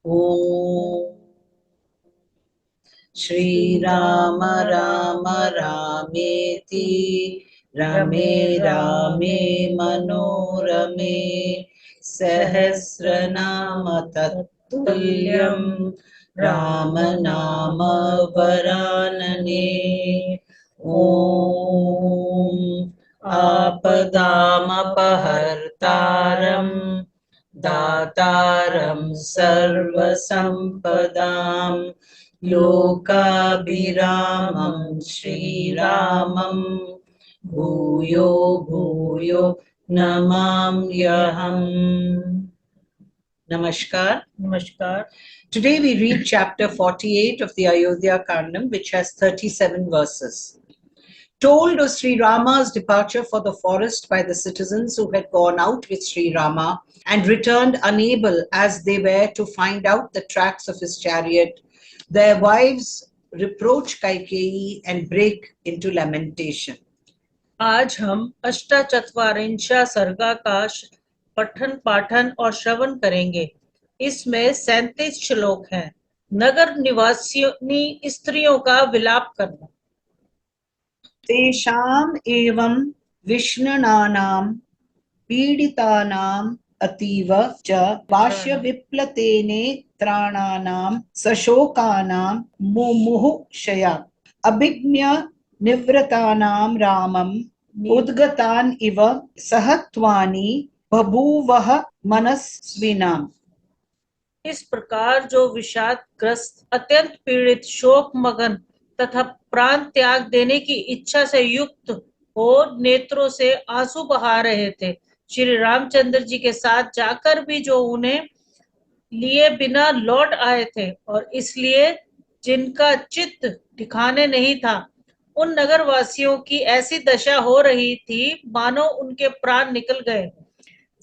ॐ श्रीराम राम रामेति रमे रामे मनोरमे सहस्रनाम तत्तुल्यं राम नाम वरानने। ॐ आपदामपहर्तारं दातारं सर्वसम्पदां लोकाभिरामं श्रीरामं भूयो भूयो नमाम्यहम्। Namaskar. Namaskar. Today we read chapter 48 of the Ayodhya Kandam, which has 37 verses. Told of Sri.Rama's departure for the forest by the citizens who had gone out with Sri.Rama and returned unable as they were to find out the tracks of his chariot, their wives reproach Kaikeyi and break into lamentation. आज हम अष्टाचत्वारिंशा सर्गा का पठन पाठन और श्रवण करेंगे। इसमें 37 श्लोक हैं। नगर निवासियों स्त्रियों का विलाप करना। तेषाम एवं विष्णुनानां पीडितानां अतीव च वाष्य विप्लतेने त्राणानां सशोकानां मुमुहुक्षया अभिज्ञ निवृतानां रामं उद्गतान् इव सहत्वानि बभूवः मनस्विनाम्। इस प्रकार जो विषादग्रस्त अत्यंत पीड़ित शोक मगन तथा प्राण त्याग देने की इच्छा से युक्त हो नेत्रों से आंसू बहा रहे थे, श्री रामचंद्र जी के साथ जाकर भी जो उन्हें लिए बिना लौट आए थे और इसलिए जिनका चित्त ठिकाने नहीं था, उन नगरवासियों की ऐसी दशा हो रही थी मानो उनके प्राण निकल गए।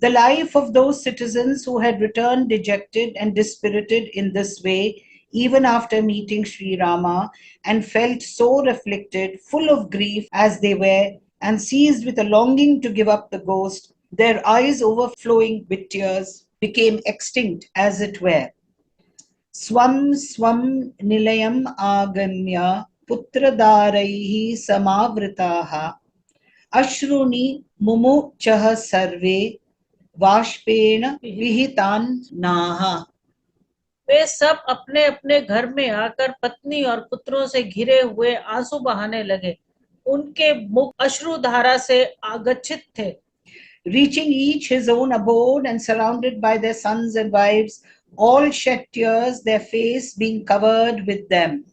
The life of those citizens who had returned dejected and dispirited in this way, even after meeting Sri.Rama, and felt sore afflicted, full of grief as they were, and seized with a longing to give up the ghost, their eyes overflowing with tears, became extinct as it were. Swam swam nilayam agamya putradaraihi samavritaha ashruni mumuchah sarve वाष्पेण विहितान नाहा। वे सब अपने अपने घर में आकर पत्नी और पुत्रों से घिरे हुए आंसू बहाने लगे। उनके मुख अश्रुधारा से आगच्छित थे। Reaching each his own abode and surrounded by their sons and wives, all shed tears, their face being covered with them.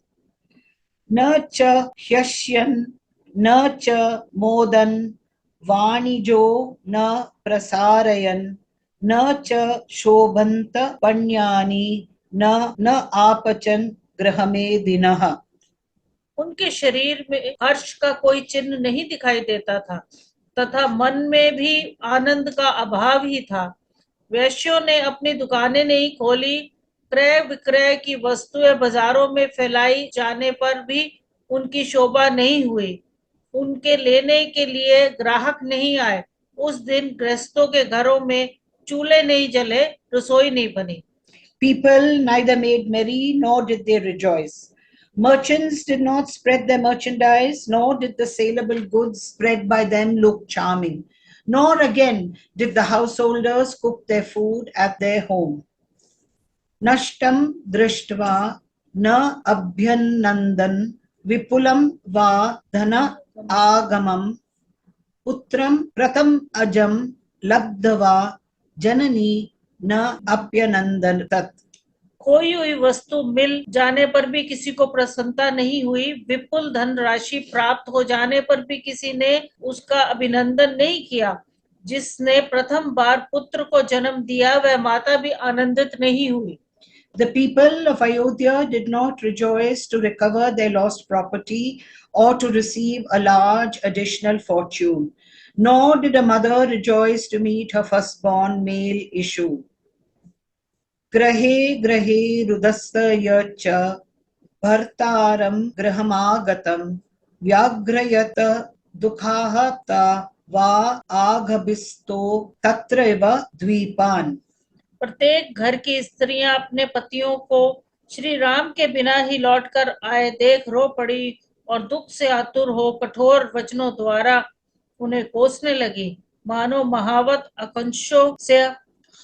न च ह्यश्यन् न च मोदन् वाणिजो न प्रसारयन् न च शोभन्त पण्यानि न आपचन गृहमेदिनः। उनके शरीर में हर्ष का कोई चिन्ह नहीं दिखाई देता था तथा मन में भी आनंद का अभाव ही था। वैश्यों ने अपनी दुकानें नहीं खोली, क्रय विक्रय की वस्तुएं बाजारों में फैलाई जाने पर भी उनकी शोभा नहीं हुई। उनके लेने के लिए ग्राहक नहीं आए। उस दिन गृहस्थों के घरों में चूल्हे नहीं जले, रसोई नहीं बनी। People neither made merry nor did they rejoice. Merchants did not spread their merchandise, nor did the saleable goods spread by them look charming, nor again did the householders cook their food at their home. Nashtam drishtva na abhyanandan vipulam va dhana agamam putram pratam ajam labdava janani न अप्यनंदन तत्। खोई हुई वस्तु मिल जाने पर भी किसी को प्रसन्नता नहीं हुई, विपुल धन राशि प्राप्त हो जाने पर भी किसी ने उसका अभिनंदन नहीं किया। जिसने प्रथम बार पुत्र को जन्म दिया वह माता भी आनंदित नहीं हुई। The people of Ayodhya did not rejoice to recover their lost property or to receive a large additional fortune, nor did a mother rejoice to meet her firstborn male issue. Grahe grahe rudastaya cha bhartaram grahamagatam vyagrayata dukhahata va aghabisto tatraiva dvipan. प्रत्येक घर की स्त्रियां अपने पतियों को श्री राम के बिना ही लौटकर आए देख रो पड़ी और दुख से आतुर हो कठोर वचनों द्वारा उन्हें कोसने लगी, मानो महावत आकांक्षों से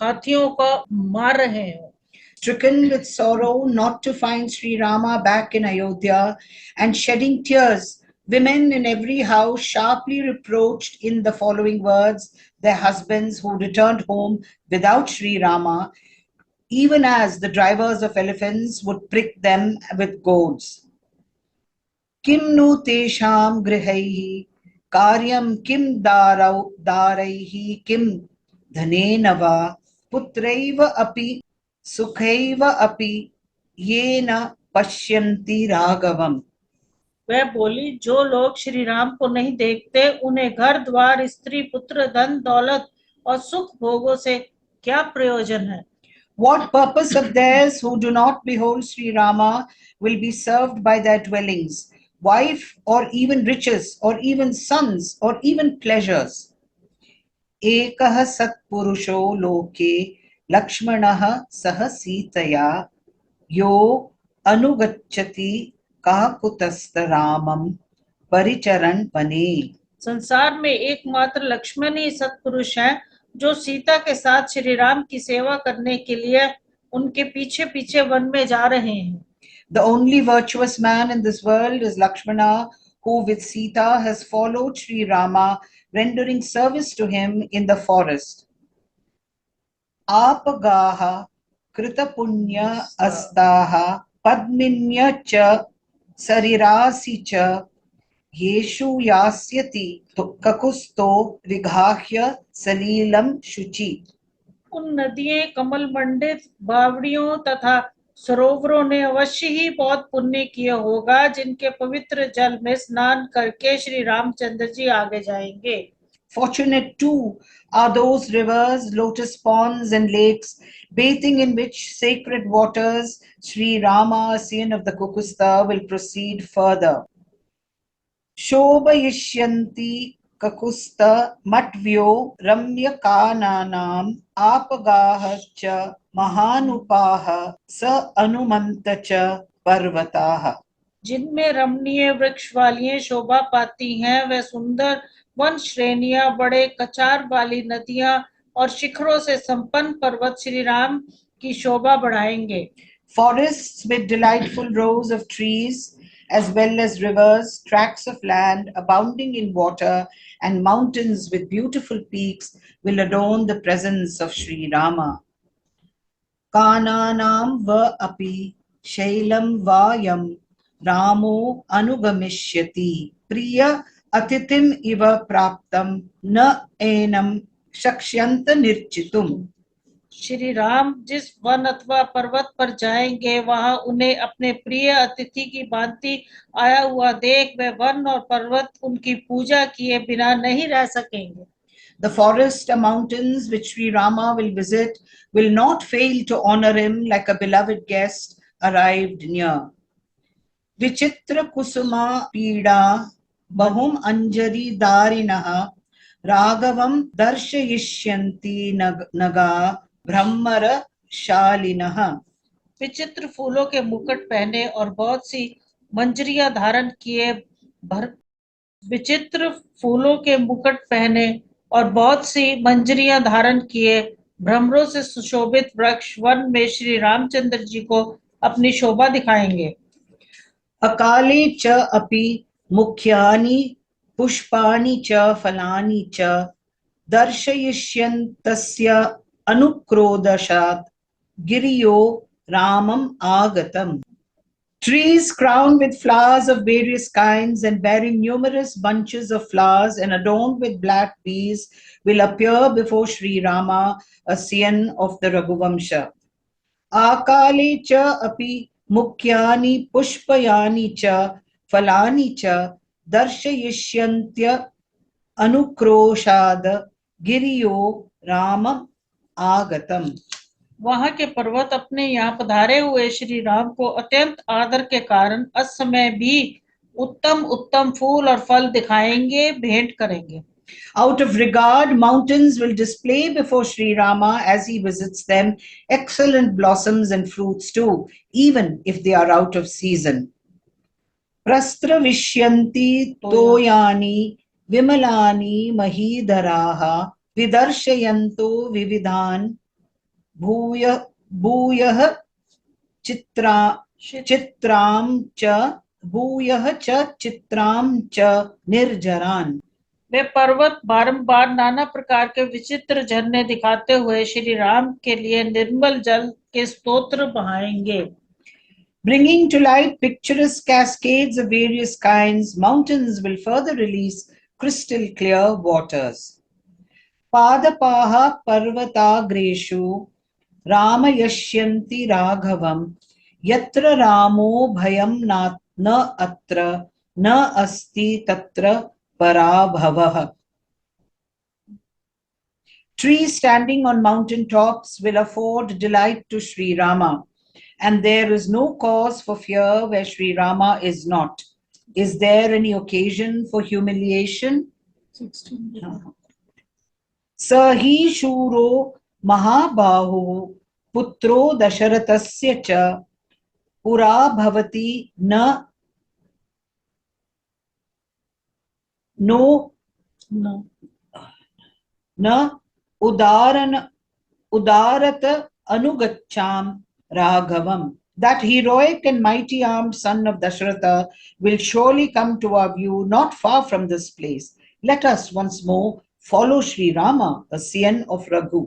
हाथियों को मार रहे हो। Stricken with sorrow not to find Sri Rama back in Ayodhya and shedding tears, women in every house sharply reproached in the following words their husbands who returned home without Sri Rama, even as the drivers of elephants would prick them with goads. Kim nu tesham grihaihi karyam kim daraihi kim dhanena va putraiva api सुखैव अपि ये न पश्यन्ति राघवम। वह बोली, जो लोग श्री राम को नहीं देखते उन्हें घर द्वार स्त्री पुत्र धन दौलत और सुख भोगों से क्या प्रयोजन है। What purpose of theirs who do not behold Sri Rama will be served by their dwellings, wife or even riches or even sons or even pleasures. Ekah satpurusho loke लक्ष्मणः सह सीतया यो अनुगच्छति काकुतस्थरामं परिचरण वने। संसार में एकमात्र लक्ष्मण ही सत्पुरुष हैं जो सीता के साथ श्री राम की सेवा करने के लिए उनके पीछे पीछे वन में जा रहे हैं। The only virtuous man in this world is Lakshmana, who with Sita has followed Sri Rama, rendering service to him in the forest. आपगाः Kritapunya अस्ताः पद्मिन्य च सरिरासि च येषु यास्यति ककुस्तो विगाह्य सलीलं शुचि। उन नदियों कमल मंडित बावड़ियों तथा सरोवरों ने अवश्य ही बहुत पुण्य किया होगा जिनके पवित्र जल में स्नान करके श्री रामचंद्र जी आगे जाएंगे। Fortunate too are those rivers, lotus ponds and lakes, bathing in which sacred waters Sri Rama, son of the Kukusta, will proceed further. Shobhayishyanti Kakusta Matvyo Ramyakananam Apagaha cha Mahanupaha Sa Anumanta cha Parvataha. जिनमें रमणीय वृक्ष वालियां शोभा पाती हैं वे सुंदर one श्रेणियां, बड़े कचार वाली नदियां और शिखरों से संपन्न पर्वत श्री राम की शोभा बढ़ाएंगे। Forests with delightful rows of trees, as well as rivers, tracts of land abounding in water, and mountains with beautiful peaks will adorn the presence of Sri Rama. Kananam va api shailam vayam Ramo anugamishyati priya atitim iva praptam na enam shakshanta nirchitum. Shri Ram जिस one अथवा पर्वत पर जाएंगे वहां उन्हें अपने प्रिय अतिथि की भांति आया हुआ देख वे वन और पर्वत उनकी पूजा किए बिना नहीं रह सकेंगे। The forest or mountains which Sri Rama will visit will not fail to honor him like a beloved guest arrived near. Vichitra kusuma pida bahum anjari darinaha ragavam darshayishyanti naga brahmara shalinaha. विचित्र फूलों के मुकुट पहने और बहुत सी मंजरियां धारण किए विचित्र फूलों के मुकुट पहने और बहुत सी मंजरियां धारण किए भ्रमरों से सुशोभित वृक्ष वन में श्री रामचंद्र जी को अपनी शोभा दिखाएंगे। अकाले च अपि मुख्यानि पुष्पाणि च फलानि च दर्शयिष्यन्तस्य अनुक्रोधशात् गिरियो रामम् आगतम्. Trees crowned with flowers of various kinds and bearing numerous bunches of flowers and adorned with black bees will appear before Sri Rama, a scion of the Raghuvamsha. Akale cha api मुख्यानि पुष्पयानि च फलानि च दर्शयिष्यन्त्य अनुक्रोशाद गिरियो रामम् आगतम्. वहां के पर्वत अपने यहाँ पधारे हुए श्री राम को अत्यंत आदर के कारण अस समय भी उत्तम उत्तम फूल और फल दिखाएंगे, भेंट करेंगे। Out of regard, mountains will display before Sri Rama as he visits them excellent blossoms and fruits too, even if they are out of season. Prastravisyanti toyani vimalani mahidaraha vidarshayanto vividhan bhuyah चित्राम च भूयः च चित्राम च निर्जरान. वे पर्वत बारंबार नाना प्रकार के विचित्र झरने दिखाते हुए श्री राम के लिए निर्मल जल के स्तोत्र बहाएंगे. Bringing to light picturesque cascades of various kinds, mountains will further release crystal clear waters. Padapaha parvatagreshu ramayashyanti raghavam yatra ramo bhayam na atra na asti tatra parabhavah. Trees standing on mountain tops will afford delight to Sri Rama, and there is no cause for fear where Sri Rama is not. Is there any occasion for humiliation? 16. No. Sahi shuro mahabahu putro Dasharathasya cha pura bhavati na udarat anugacham Raghavam. That heroic and mighty armed son of Dasharatha will surely come to our view not far from this place. Let us once more follow Sri Rama, a scion of Raghu.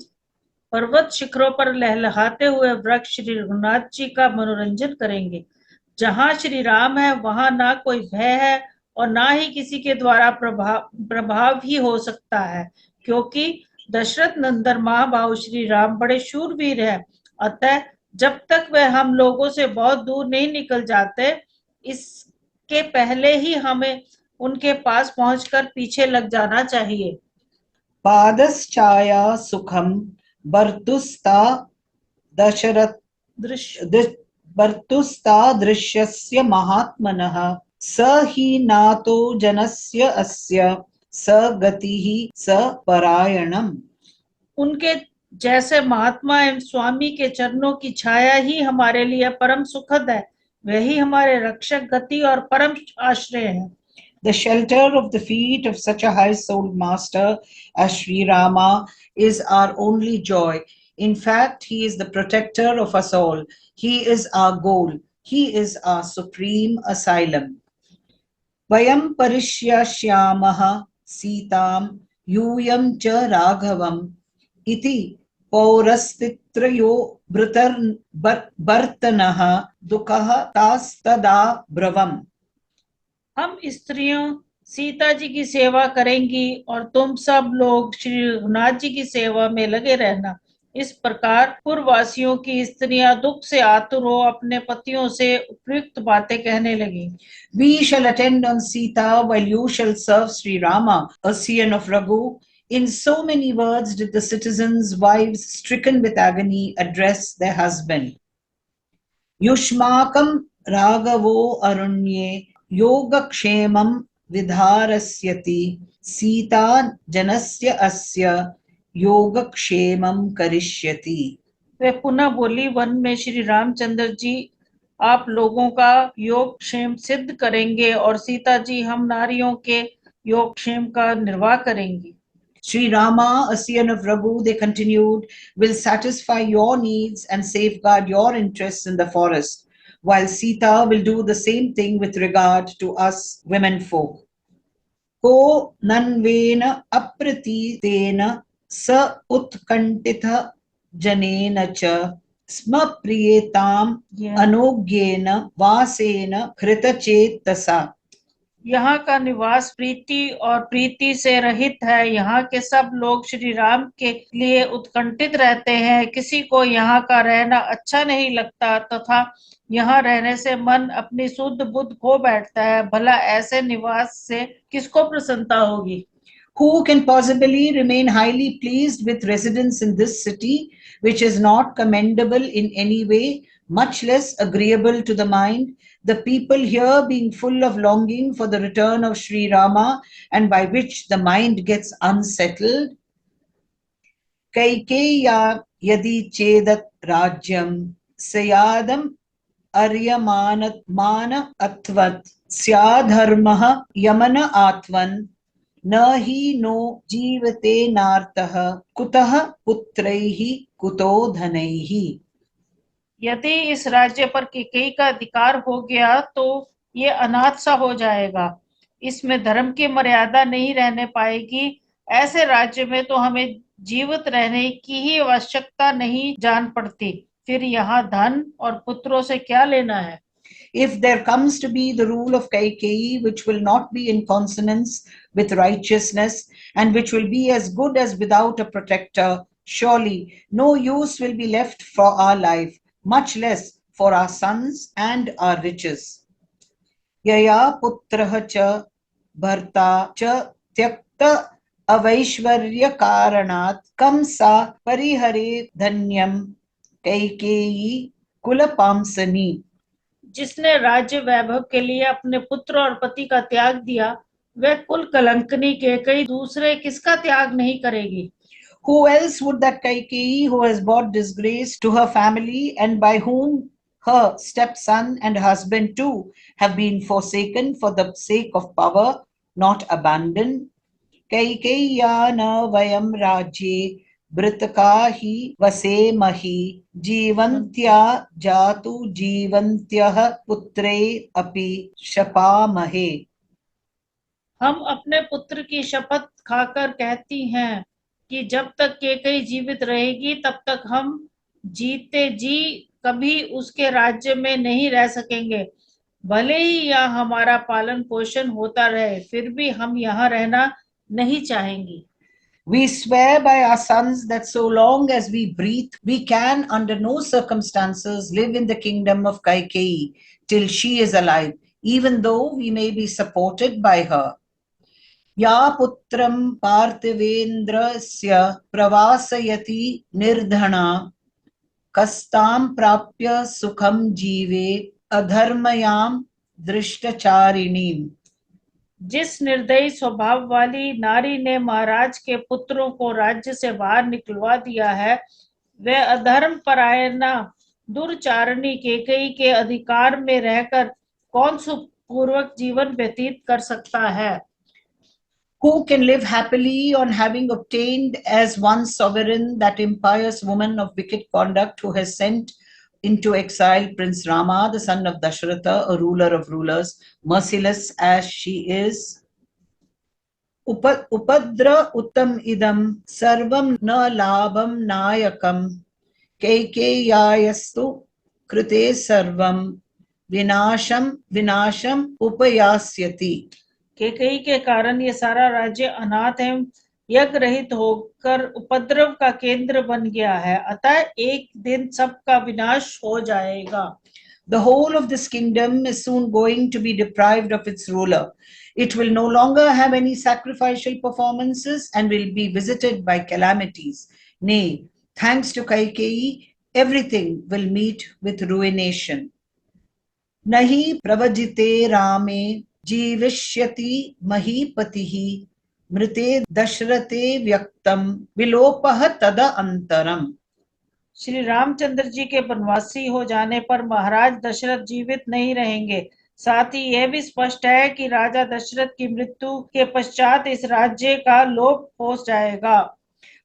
पर्वत शिखरों पर लहलहाते हुए वृक्ष श्री रघुनाथ जी का मनोरंजन करेंगे. जहां श्री राम है वहां ना कोई भय है और ना ही किसी के द्वारा प्रभाव ही हो सकता है, क्योंकि दशरथ नंदन महाबाहु श्री राम बड़े शूरवीर है. अतः जब तक वे हम लोगों से बहुत दूर नहीं निकल जाते, इसके पहले ही हमें उनके पास पहुंचकर पीछे लग जाना चाहिए. पादश्चाया सुखम बर्तुस्ता दृश्यस्य महात्मनः स ही नातो जनस्य अस्य स गतिः स परायणम. उनके जैसे महात्मा एवं स्वामी के चरणों की छाया ही हमारे लिए परम सुखद है. वही हमारे रक्षक गति और परम आश्रय है. The shelter of the feet of such a high-souled master as Sri-Rama is our only joy. In fact, he is the protector of us all. He is our goal. He is our supreme asylum. Vayam parishyashyamaha sitam yuyam cha raghavam iti paurastitrayo bhartanaha dukah tastada bravam. हम स्त्रियों सीता जी की सेवा करेंगी और तुम सब लोग श्री रघुनाथ जी की सेवा में लगे रहना. इस प्रकार पूर्ववासियों की स्त्रियां दुख से आतुर हो अपने पतियों से उपयुक्त बातें कहने लगी. We shall attend on Sita while you shall serve Sri Rama, a scion of Raghu. In so many words did the citizens' wives stricken with agony address their husband. Yushmakam Raghavo Arunye Yogakshemam Vidharasyati Sita Janasya Asya Yogakshemam Karishyati. वे पुनः बोली, one में श्री रामचंद्र जी आप लोगों का योगक्षेम सिद्ध करेंगे और सीता जी हम नारियों के योगक्षेम का निर्वाह करेंगी. Sri Rama, a scion of Raghu, they continued, will satisfy your needs and safeguard your interests in the forest, while Sita will do the same thing with regard to us women folk. Ko nanvena apratitena sa utkantitha janena cha sma priyetam anogyena vasena kritachetasa. यहाँ का निवास प्रीति और प्रीति से रहित है. यहाँ के सब लोग श्री राम के लिए उत्कंठित रहते हैं. किसी को यहाँ का रहना अच्छा नहीं लगता तथा यहाँ रहने से मन अपनी शुद्ध बुद्ध खो बैठता है. भला ऐसे निवास से किसको प्रसन्नता होगी? Who can possibly remain highly pleased with residence in this city, which is not commendable in any way, much less agreeable to the mind, the people here being full of longing for the return of Sri-Rama, and by which the mind gets unsettled. Kaikeya yadi chedat rajyam sayadam आर्यमान अत्वत् स्याधर्मः यमन आत्वन न हि no जीवते नार्तः कुतः पुत्रैः कुतो धनैः. यदि इस राज्य पर कैकेयी का अधिकार हो गया तो ये अनाथ सा हो जाएगा, इसमें धर्म की मर्यादा नहीं रहने पाएगी। ऐसे राज्य में तो हमें जीवित रहने की ही आवश्यकता नहीं जान पड़ती, फिर यहाँ धन और पुत्रों से क्या लेना है। If there comes to be the rule of Kaikeyi, which will not be in consonance with righteousness and which will be as good as without a protector, surely no use will be left for our life, much less for our sons and our riches. Yaya putrah cha bharta cha tyakta avaishvarya karanat kamsa parihare dhanyam Kaikeyi kulapamsani. जिसने राज्य वैभव के लिए अपने पुत्र और पति का त्याग दिया, वह कुल कलंकनी कैकेयी दूसरे किसका त्याग नहीं करेगी। Who else would that Kaikeyi, who has brought disgrace to her family and by whom her stepson and husband too have been forsaken for the sake of power, not abandon? Kaikeya na vayam rajye Britaka hi vasemahi जीवन्त्या जातु जीवन्त्यः पुत्रे अपि शपामहे. हम अपने पुत्र की शपथ खाकर कहती हैं कि जब तक कैकेयी जीवित रहेगी तब तक हम जीते जी कभी उसके राज्य में नहीं रह सकेंगे। भले ही यहाँ हमारा पालन पोषण होता रहे, फिर भी हम यहाँ रहना नहीं चाहेंगी। We swear by our sons that so long as we breathe, we can under no circumstances live in the kingdom of Kaikeyi till she is alive, even though we may be supported by her. या पुत्रं पार्थिवेन्द्रस्य प्रवासयति निर्धना कस्तां प्राप्य सुखं जीवे अधर्मयां दृष्टचारिणीम्. जिस निर्दयी स्वभाव वाली नारी ने महाराज के पुत्रों को राज्य से बाहर निकलवा दिया है, वह अधर्म परायणा दुर्चारणी कैकेयी के अधिकार में रहकर कौन सुखपूर्वक जीवन व्यतीत कर सकता है। Who can live happily on having obtained as one sovereign that impious woman of wicked conduct who has sent into exile Prince Rama, the son of Dasharatha, a ruler of rulers, merciless as she is? Upadra uttam idam sarvam na labham nayakam Kaikeyayastu krite sarvam vinasham upayasyati. Kaikeyi के कारण ये सारा राज्य अनाथ एवं यज्ञ रहित होकर उपद्रव का केंद्र बन गया है, अतः एक दिन सबका विनाश हो जाएगा। The whole of this kingdom is soon going to be deprived of its ruler. It will no longer have any sacrificial performances and will be visited by calamities. Nay, thanks to Kaikeyi, everything will meet with ruination. Nahi pravajite rame जीविष्यति महीपतिः मृते दशरथे व्यक्तम विलोपः तद अंतरम. श्री रामचंद्र जी के वनवासी हो जाने पर महाराज दशरथ जीवित नहीं रहेंगे। साथ ही यह भी स्पष्ट है कि राजा दशरथ की मृत्यु के पश्चात इस राज्य का लोप हो जाएगा।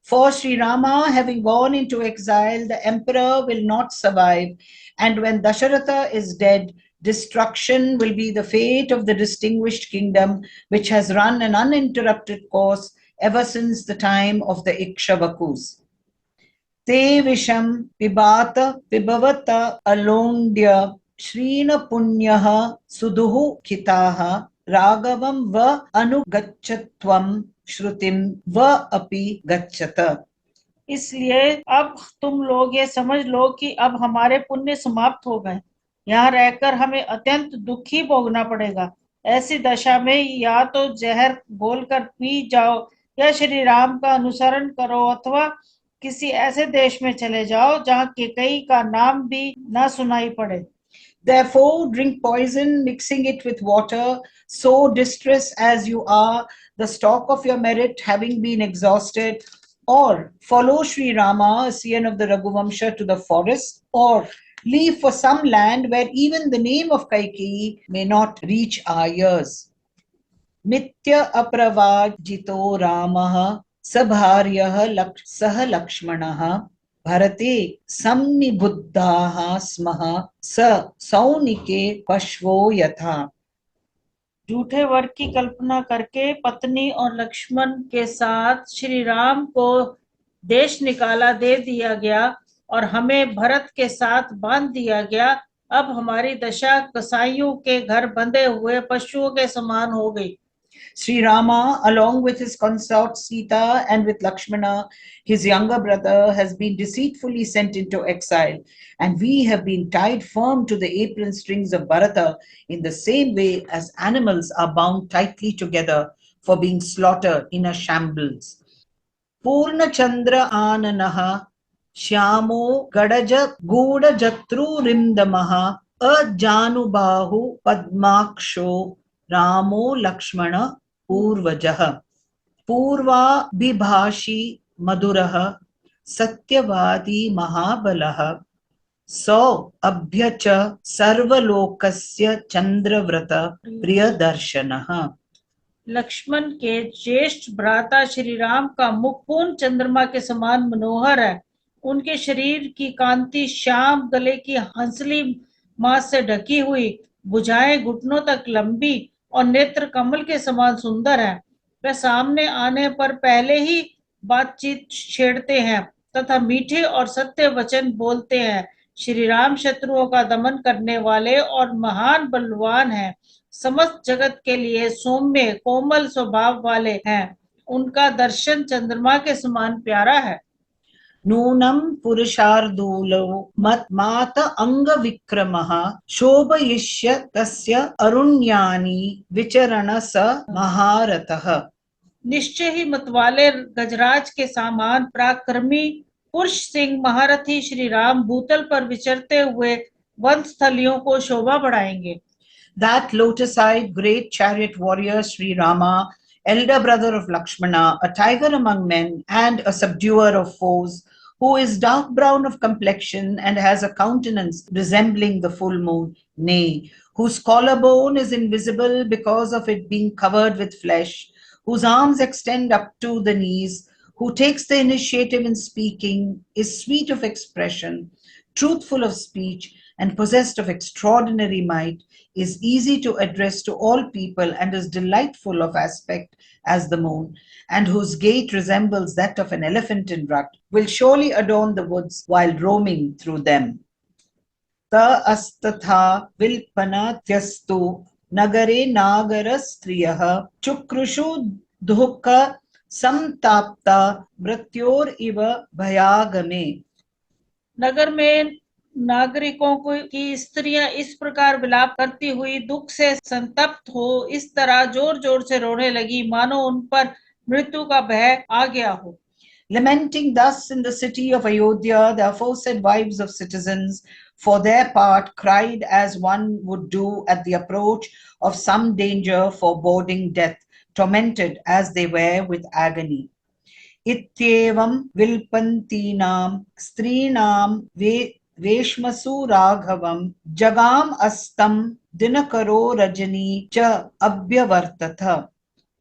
For SriRama having gone into exile, the emperor will not survive, and when Dasharatha is dead, destruction will be the fate of the distinguished kingdom which has run an uninterrupted course ever since the time of the Ikshvakus. Te visham pibata pibavata alondya shrina punyaha suduhu khitaha ragavam va anugachatvam श्रुतिम व अपि गच्छत. इसलिए अब तुम लोग ये समझ लो कि अब हमारे पुण्य समाप्त हो गए, यहाँ रहकर हमें अत्यंत दुखी भोगना पड़ेगा। ऐसी दशा में या तो जहर घोलकर पी जाओ या श्री राम का अनुसरण करो अथवा किसी ऐसे देश में चले जाओ जहाँ केकई का नाम भी ना सुनाई पड़े। Therefore, drink poison, mixing it with water, so distressed as you are, the stock of your merit having been exhausted, or follow Sri Rama, a scion of the Raghuvamsha, to the forest, or leave for some land where even the name of Kaikeyi may not reach our ears. मिथ्य अप्रवाजितो रामः सभार्यः सह लक्ष्मणः भरते संनिबुद्धाः स्मः स सौनिके पश्वो यथा। झूठे वर की कल्पना करके पत्नी और लक्ष्मण के साथ श्री राम को देश निकाला दे दिया गया और हमें भरत के साथ बांध दिया गया। अब हमारी दशा कसाईयों के घर बंधे हुए पशुओं के समान हो गई। Sri-Rama, along with his consort Sita and with Lakshmana, his younger brother, has been deceitfully sent into exile, and we have been tied firm to the apron strings of Bharata in the same way as animals are bound tightly together for being slaughtered in a shambles. Purna Chandra Ananaha Shyamo Gadaja Guda Jatrurimdamaha Ajanubahu Padmaksho Ramo Lakshmana Purvajah Purvabhibhashi Madurah Satyavadi Mahabalah Sau Abhyacha Sarvalokasya Chandravrata Priyadarshanaha. Lakshman के ज्येष्ठ भ्राता श्री राम का मुख पूर्ण चंद्रमा के समान मनोहर है। उनके शरीर की कांति श्याम, गले की हंसली मांस से ढकी हुई, भुजाएं घुटनों तक लंबी और नेत्र कमल के समान सुंदर है। वे सामने आने पर पहले ही बातचीत छेड़ते हैं तथा मीठे और सत्य वचन बोलते हैं। श्री राम शत्रुओं का दमन करने वाले और महान बलवान हैं। समस्त जगत के लिए सौम्य कोमल स्वभाव वाले हैं। उनका दर्शन चंद्रमा के समान प्यारा है। नूनम पुरुषार्दूलो मात अंग विक्रमः शोभयिष्य तस्य अरुण्यानि विचरण स महारथः। निश्चय ही मतवाले गजराज के समान पराक्रमी पुरुष सिंह महारथी श्री राम भूतल पर विचरते हुए वन स्थलियों को शोभा बढ़ाएंगे। That lotus-eyed great chariot warrior Sri-Rama, elder brother of Lakshmana, a tiger among men and a subduer of foes, who is dark brown of complexion and has a countenance resembling the full moon, nay, whose collarbone is invisible because of it being covered with flesh, whose arms extend up to the knees, who takes the initiative in speaking, is sweet of expression, truthful of speech, and possessed of extraordinary might, is easy to address to all people, and is delightful of aspect as the moon, and whose gait resembles that of an elephant in rut, will surely adorn the woods while roaming through them. Ta astatha vilpanatyastu nagare nagara striyah chukrushu dhukka samtapta mrityor iva bhayagame. नगर में नागरिकों की स्त्रियां इस प्रकार विलाप करती हुई दुख से संतप्त हो इस तरह जोर जोर से रोने लगी मानो उन पर मृत्यु का भय आ गया हो। Lamenting thus in the city of Ayodhya, the aforesaid wives of citizens, for their part, cried as one would do at the approach of some danger, foreboding death, tormented as they were with agony. Ityevam vilpantinam strinam Veshmasu Raghavam Jagam Astam Dinakaro Rajani Cha Abhyavartatha.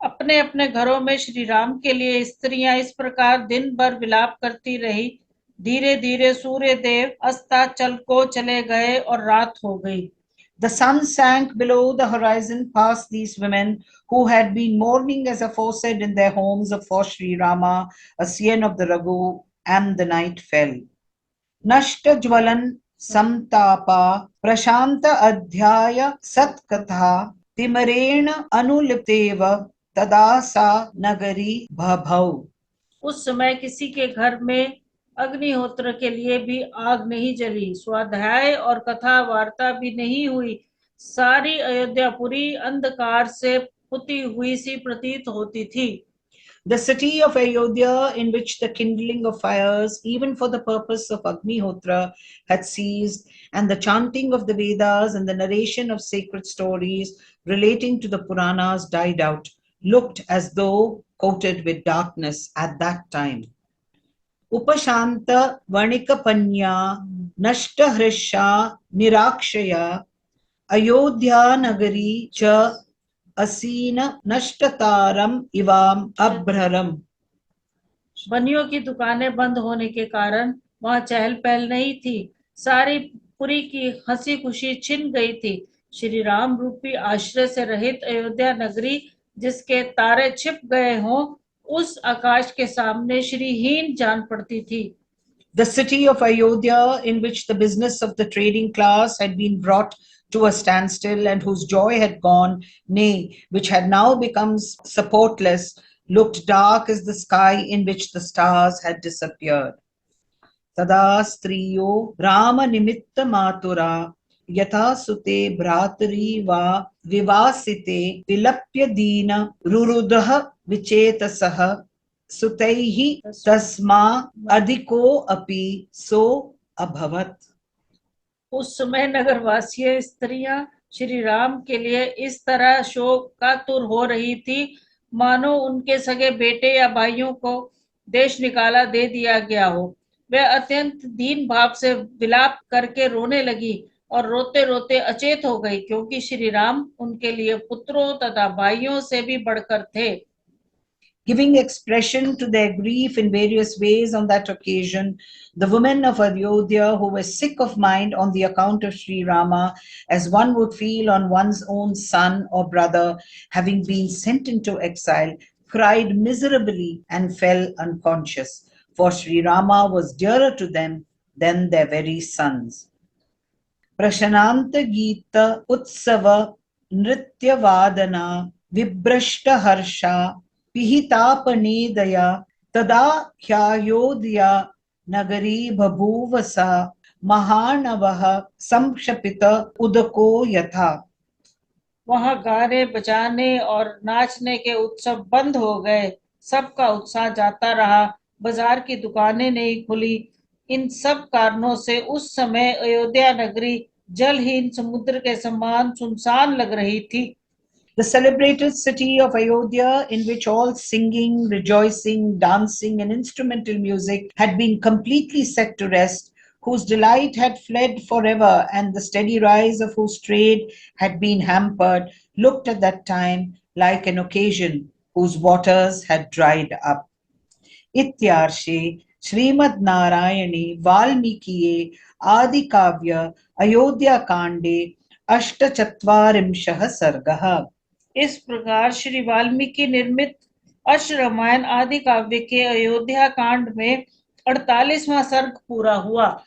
अपने अपने घरों में श्री राम के लिए स्त्रियां इस प्रकार दिन भर विलाप करती रही। धीरे धीरे सूर्य देव अस्ताचल को चले गए और रात हो गई। The sun sank below the horizon past these women who had been mourning as aforesaid in their homes for Sri-Rama, a scion of the Raghu, and the night fell. Nashta Jwalan Samtapa Prashanta Adhyaya Satkatha Timarena Anulipteva Tadasa Nagari Bhabhav. उस समय किसी के घर में अग्निहोत्र के लिए भी आग नहीं जली, स्वाध्याय और कथा वार्ता भी नहीं हुई। सारी अयोध्यापुरी अंधकार से पुती हुई सी प्रतीत होती थी। The city of Ayodhya, in which the kindling of fires, even for the purpose of Agnihotra, had ceased, and the chanting of the Vedas and the narration of sacred stories relating to the Puranas died out, looked as though coated with darkness at that time. Upashanta Vanikapanya Nashtahrisha Nirakshaya Ayodhya Nagari Cha Asina Nashtataram Ivam Abhraram. बनियों की दुकानें बंद होने के कारण वहां चहल पहल नहीं थी। सारी पुरी की हंसी खुशी छिन गई थी। श्री राम रूपी आश्रय से रहित अयोध्या नगरी, जिसके तारे छिप गए हों, उस आकाश के सामने श्रीहीन जान पड़ती थी। The city of Ayodhya, in which the business of the trading class had been brought to a standstill and whose joy had gone, nay, which had now become supportless, looked dark as the sky in which the stars had disappeared. Tada striyo Rama nimitta matura yatha sute bhratri va vivasite vilapya dina rurudah vichetasah sutaihi tasma adhiko api so abhavat. उस समय नगरवासी स्त्रियां श्री राम के लिए इस तरह शोकातुर हो रही थी, मानो उनके सगे बेटे या भाइयों को देश निकाला दे दिया गया हो। वे अत्यंत दीन भाव से विलाप करके रोने लगी और रोते रोते अचेत हो गई, क्योंकि श्री राम उनके लिए पुत्रों तथा भाइयों से भी बढ़कर थे। Giving expression to their grief in various ways on that occasion, the women of Ayodhya, who were sick of mind on the account of Sri.Rama, as one would feel on one's own son or brother having been sent into exile, cried miserably and fell unconscious, for Sri.Rama was dearer to them than their very sons. Prashananta Gita Utsava Nritya Vadana Vibrashta Harsha Pihitāpanidaya Tada Hyayodhya Nagari Babhuvasa Mahanavaha Samkshapita Udako Yatha. वहां गाने बजाने और नाचने के उत्सव बंद हो गए। सबका उत्साह जाता रहा। बाजार की दुकानें नहीं खुली। इन सब कारणों से उस समय अयोध्या नगरी जलहीन समुद्र के समान सुनसान लग रही थी। The celebrated city of Ayodhya, in which all singing, rejoicing, dancing, and instrumental music had been completely set to rest, whose delight had fled forever, and the steady rise of whose trade had been hampered, looked at that time like an occasion whose waters had dried up. Ityarshi Srimad Narayani Valmikiye Adi Kavya Ayodhya Kande Ashtachatvarimshah Sargaha. इस प्रकार श्री वाल्मीकि निर्मित अश्व रामायण आदि काव्य के अयोध्या कांड में 48वां सर्ग पूरा हुआ।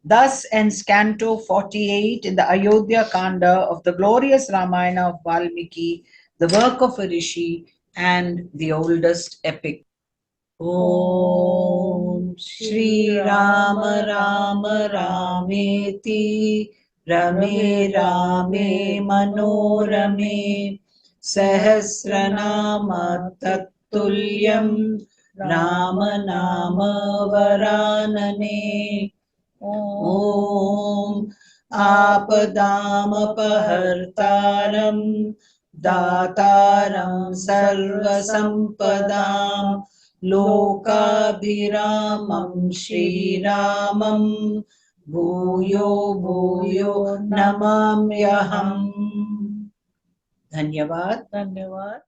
Thus ends Canto 48 in the Ayodhya Kanda of the glorious Ramayana of Valmiki, the work of a rishi and the oldest epic. Om Shri Rama Rama Rameti Rame Rame Manorame Sahasranama Tattulyam Rama Nama Varanane. Om Apadam Apahartaram Dataram Sarvasampadam Lokabhiramam Shriramam Bhuyo Bhuyo Namamyaham. Dhanyavad. धन्यवाद।